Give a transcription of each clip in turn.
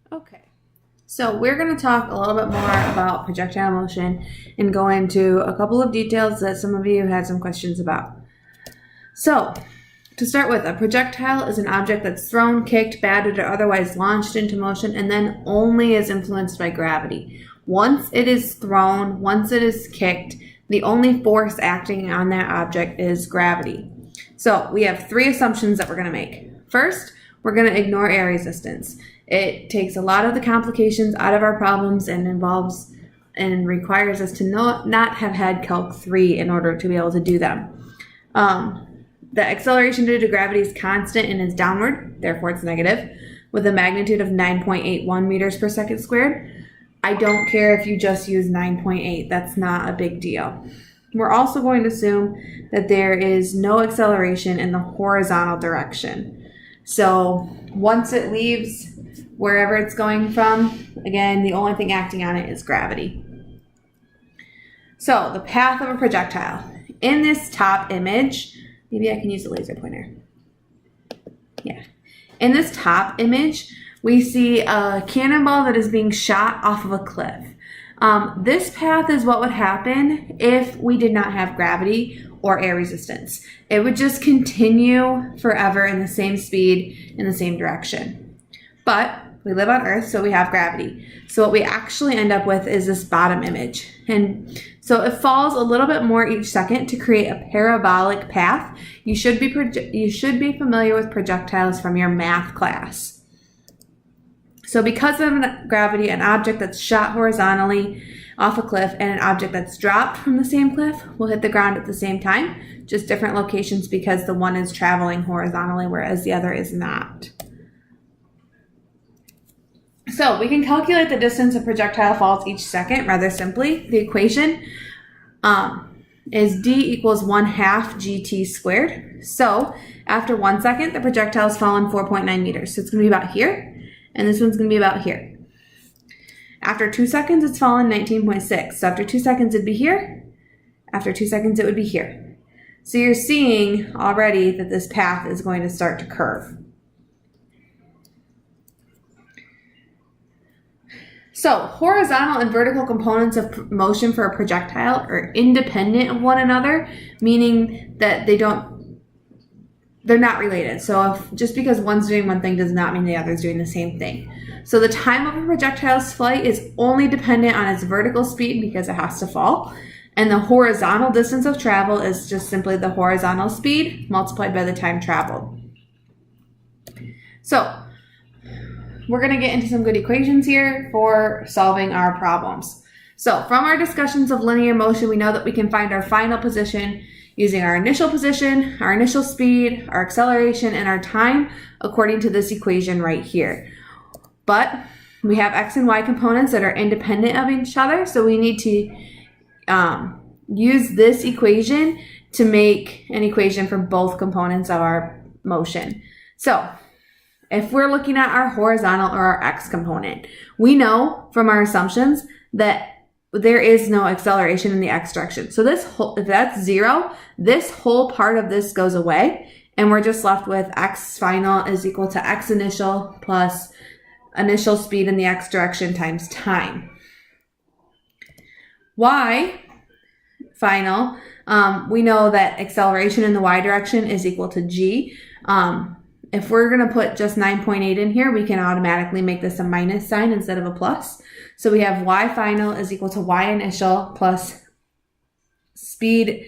Okay, so we're going to talk a little bit more about projectile motion and go into a couple of details that some of you had some questions about. So, to start with, a projectile is an object that's thrown, kicked, batted, or otherwise launched into motion and then only is influenced by gravity. Once it is thrown, once it is kicked, the only force acting on that object is gravity. So, we have three assumptions that we're going to make. First, we're going to ignore air resistance. It takes a lot of the complications out of our problems and involves and requires us to not have had Calc 3 in order to be able to do them. The acceleration due to gravity is constant and is downward, therefore it's negative, with a magnitude of 9.81 meters per second squared. I don't care if you just use 9.8, that's not a big deal. We're also going to assume that there is no acceleration in the horizontal direction. So once it leaves wherever it's going from, again, the only thing acting on it is gravity. So the path of a projectile. In this top image, maybe I can use a laser pointer. Yeah. In this top image, we see a cannonball that is being shot off of a cliff. This path is what would happen if we did not have gravity or air resistance. It would just continue forever in the same speed, in the same direction. But we live on Earth, so we have gravity. So what we actually end up with is this bottom image. And so it falls a little bit more each second to create a parabolic path. You should be familiar with projectiles from your math class. So because of gravity, an object that's shot horizontally off a cliff and an object that's dropped from the same cliff will hit the ground at the same time, just different locations because the one is traveling horizontally whereas the other is not. So we can calculate the distance a projectile falls each second rather simply. The equation is d equals 1/2 gt squared. So after 1 second, the projectile has fallen 4.9 meters. So it's going to be about here, and this one's going to be about here. After 2 seconds, it's fallen 19.6. So after 2 seconds, it'd be here. After 2 seconds, it would be here. So you're seeing already that this path is going to start to curve. So horizontal and vertical components of motion for a projectile are independent of one another, meaning that they're not related. So just because one's doing one thing does not mean the other is doing the same thing. So the time of a projectile's flight is only dependent on its vertical speed because it has to fall. And the horizontal distance of travel is just simply the horizontal speed multiplied by the time traveled. So we're going to get into some good equations here for solving our problems. So from our discussions of linear motion, we know that we can find our final position using our initial position, our initial speed, our acceleration, and our time according to this equation right here. But we have x and y components that are independent of each other, so we need to use this equation to make an equation for both components of our motion. So if we're looking at our horizontal or our x component, we know from our assumptions that there is no acceleration in the x direction. So if that's 0, this whole part of this goes away, and we're just left with x final is equal to x initial plus initial speed in the x direction times time. Y final, we know that acceleration in the y direction is equal to g. If we're going to put just 9.8 in here, we can automatically make this a minus sign instead of a plus. So we have y final is equal to y initial plus speed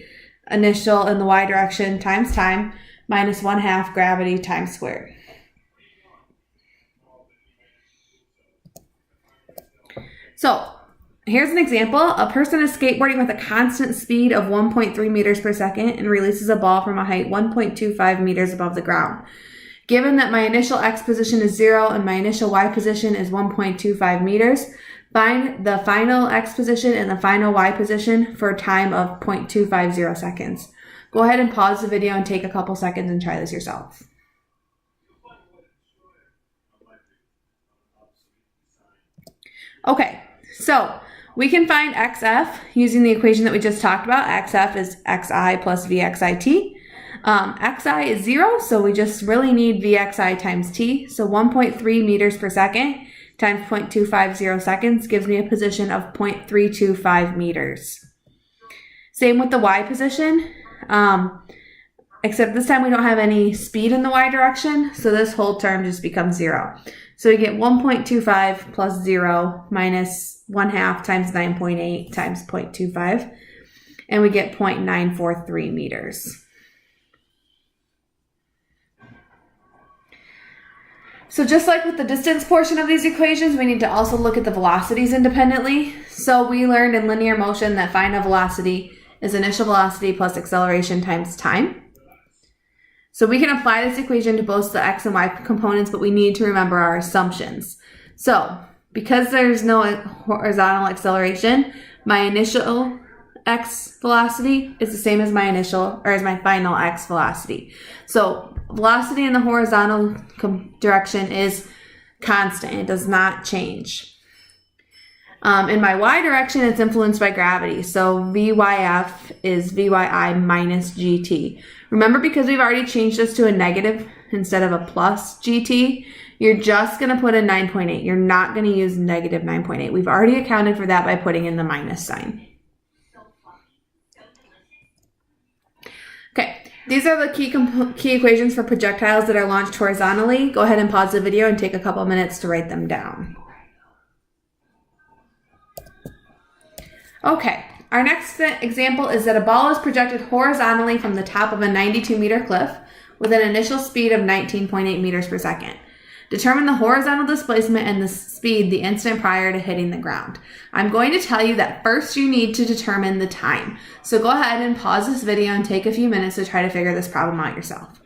initial in the y direction times time minus 1/2 gravity times squared. So here's an example. A person is skateboarding with a constant speed of 1.3 meters per second and releases a ball from a height 1.25 meters above the ground. Given that my initial x position is 0 and my initial y position is 1.25 meters, find the final x position and the final y position for a time of 0.250 seconds. Go ahead and pause the video and take a couple seconds and try this yourself. Okay, so we can find xf using the equation that we just talked about. Xf is xi plus vxit. Xi is 0, so we just really need vxi times t. So 1.3 meters per second times 0.250 seconds gives me a position of 0.325 meters. Same with the y position, except this time we don't have any speed in the y direction, so this whole term just becomes 0. So we get 1.25 plus 0 minus 1/2 times 9.8 times 0.25, and we get 0.943 meters. So just like with the distance portion of these equations, we need to also look at the velocities independently. So we learned in linear motion that final velocity is initial velocity plus acceleration times time. So we can apply this equation to both the x and y components, but we need to remember our assumptions. So because there's no horizontal acceleration, my initial x velocity is the same as my final x velocity. So velocity in the horizontal direction is constant. It does not change. In my y direction, it's influenced by gravity. So VYF is VYI minus GT. Remember, because we've already changed this to a negative instead of a plus GT, you're just going to put in 9.8. You're not going to use negative 9.8. We've already accounted for that by putting in the minus sign. Okay, these are the key equations for projectiles that are launched horizontally. Go ahead and pause the video and take a couple minutes to write them down. Okay, our next example is that a ball is projected horizontally from the top of a 92-meter cliff with an initial speed of 19.8 meters per second. Determine the horizontal displacement and the speed the instant prior to hitting the ground. I'm going to tell you that first you need to determine the time. So go ahead and pause this video and take a few minutes to try to figure this problem out yourself.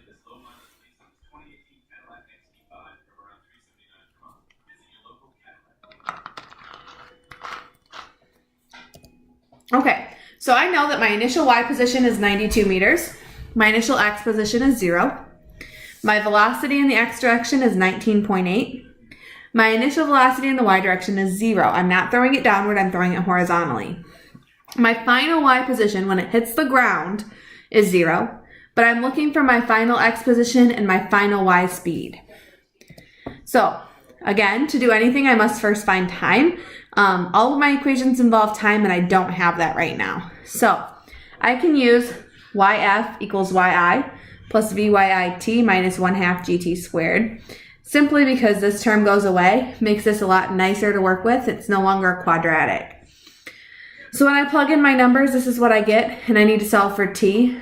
Okay, so I know that my initial y position is 92 meters. My initial x position is 0. My velocity in the x direction is 19.8. My initial velocity in the y direction is 0. I'm not throwing it downward, I'm throwing it horizontally. My final y position when it hits the ground is 0, but I'm looking for my final x position and my final y speed. So again, to do anything, I must first find time. All of my equations involve time, and I don't have that right now. So I can use YF equals YI plus VYIT minus 1/2 GT squared, simply because this term goes away, makes this a lot nicer to work with. It's no longer quadratic. So when I plug in my numbers, this is what I get, and I need to solve for t.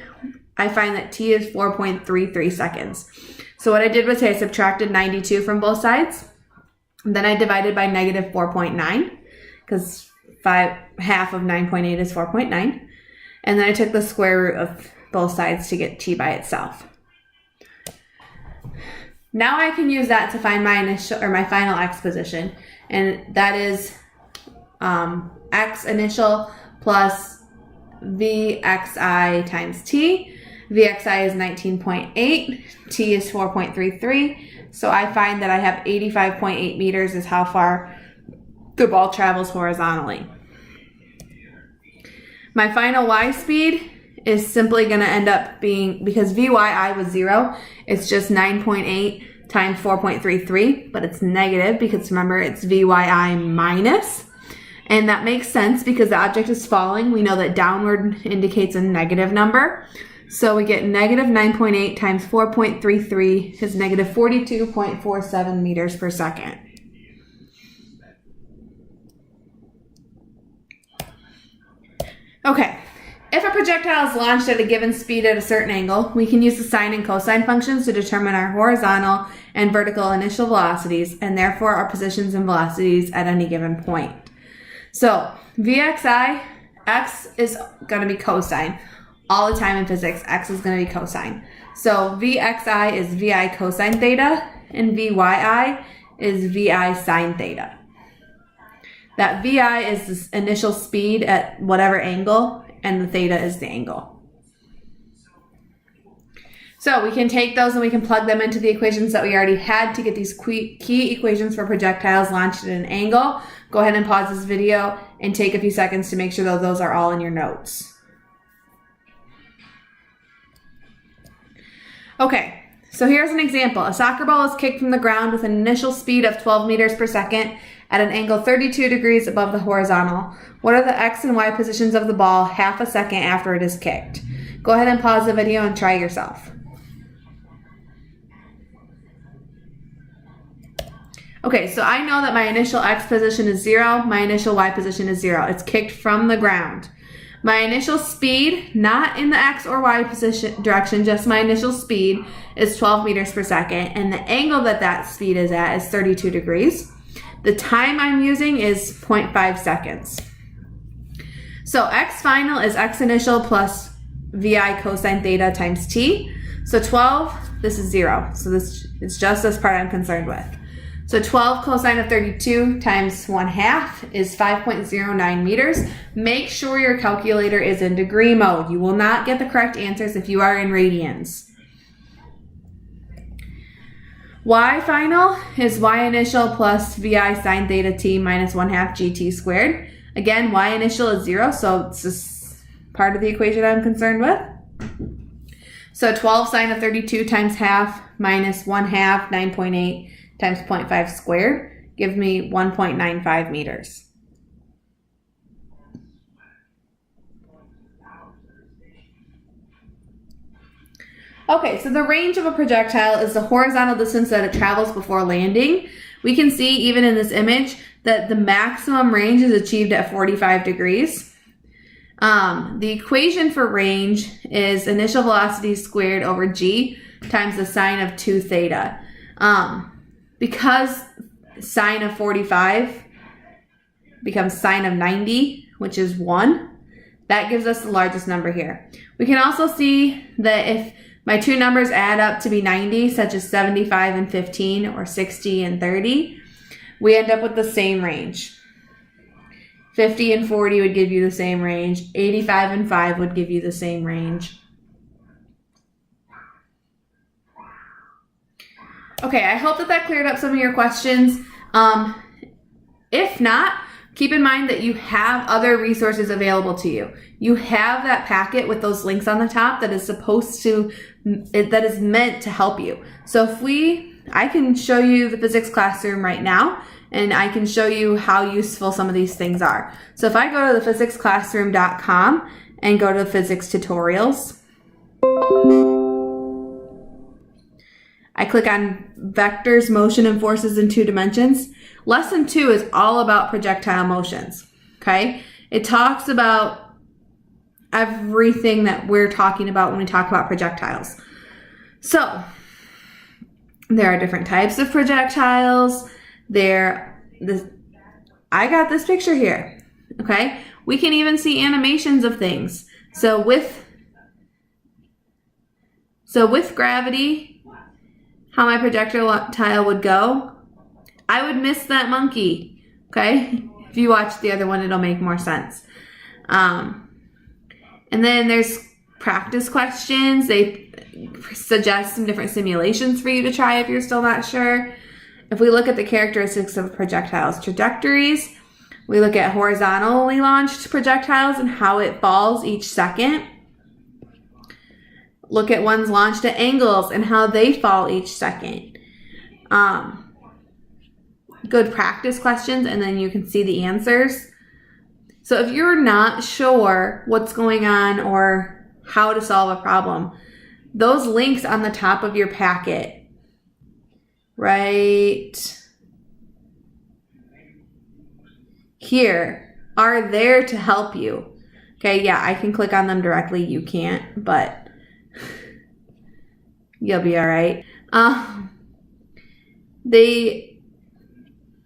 I find that t is 4.33 seconds. So what I did was I subtracted 92 from both sides. Then I divided by negative 4.9, because half of 9.8 is 4.9. And then I took the square root of both sides to get t by itself. Now I can use that to find my final x position, and that is x initial plus vxi times t. Vxi is 19.8, t is 4.33, so I find that I have 85.8 meters is how far the ball travels horizontally. My final y speed is simply going to end up being, because VYI was 0, it's just 9.8 times 4.33, but it's negative because remember it's VYI minus. And that makes sense because the object is falling. We know that downward indicates a negative number. So we get negative 9.8 times 4.33 is negative 42.47 meters per second. Okay, if a projectile is launched at a given speed at a certain angle, we can use the sine and cosine functions to determine our horizontal and vertical initial velocities, and therefore our positions and velocities at any given point. So Vxi, x is going to be cosine. All the time in physics, x is going to be cosine. So Vxi is Vi cosine theta, and Vyi is Vi sine theta. That Vi is the initial speed at whatever angle, and the theta is the angle. So we can take those and we can plug them into the equations that we already had to get these key equations for projectiles launched at an angle. Go ahead and pause this video and take a few seconds to make sure that those are all in your notes. Okay, So here's an example. A soccer ball is kicked from the ground with an initial speed of 12 meters per second at an angle 32 degrees above the horizontal. What are the X and Y positions of the ball half a second after it is kicked? Go ahead and pause the video and try yourself. Okay, so I know that my initial X position is 0, my initial Y position is 0. It's kicked from the ground. My initial speed, not in the X or Y position direction, just my initial speed is 12 meters per second, and the angle that that speed is at is 32 degrees. The time I'm using is 0.5 seconds. So X final is X initial plus VI cosine theta times T. So 12, this is 0. So this is just this part I'm concerned with. So 12 cosine of 32 times 1/2 is 5.09 meters. Make sure your calculator is in degree mode. You will not get the correct answers if you are in radians. Y final is Y initial plus VI sine theta T minus 1/2 GT squared. Again, Y initial is 0, so it's just part of the equation I'm concerned with. So 12 sine of 32 times half minus 1/2, 9.8 times 0.5 squared gives me 1.95 meters. Okay, so the range of a projectile is the horizontal distance that it travels before landing. We can see even in this image that the maximum range is achieved at 45 degrees. The equation for range is initial velocity squared over g times the sine of 2 theta. Because sine of 45 becomes sine of 90, which is 1, that gives us the largest number here. We can also see that if my two numbers add up to be 90, such as 75 and 15 or 60 and 30, we end up with the same range. 50 and 40 would give you the same range. 85 and 5 would give you the same range. Okay, I hope that that cleared up some of your questions. If not, keep in mind that you have other resources available to you. You have that packet with those links on the top that is that is meant to help you. So I can show you the physics classroom right now, and I can show you how useful some of these things are. So if I go to the physicsclassroom.com and go to physics tutorials, I click on vectors, motion, and forces in 2 dimensions. Lesson 2 is all about projectile motions, okay? It talks about everything that we're talking about when we talk about projectiles. So, there are different types of projectiles. I got this picture here, okay? We can even see animations of things. So with gravity, how my projectile would go, I would miss that monkey, okay? If you watch the other one, it'll make more sense. And then there's practice questions. They suggest some different simulations for you to try if you're still not sure. If we look at the characteristics of projectiles' trajectories, we look at horizontally launched projectiles and how it falls each second. Look at ones launched at angles and how they fall each second. Good practice questions, and then you can see the answers. So if you're not sure what's going on or how to solve a problem, those links on the top of your packet, right here, are there to help you. Okay, yeah, I can click on them directly. You can't, but you'll be all right.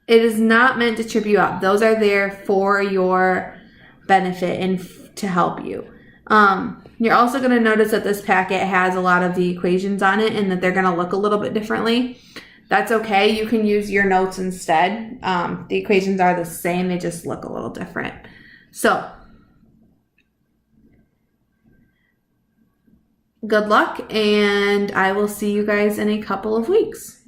It is not meant to trip you up. Those are there for your benefit and to help you. You're also going to notice that this packet has a lot of the equations on it and that they're going to look a little bit differently. That's okay. You can use your notes instead. The equations are the same. They just look a little different. So, good luck, and I will see you guys in a couple of weeks.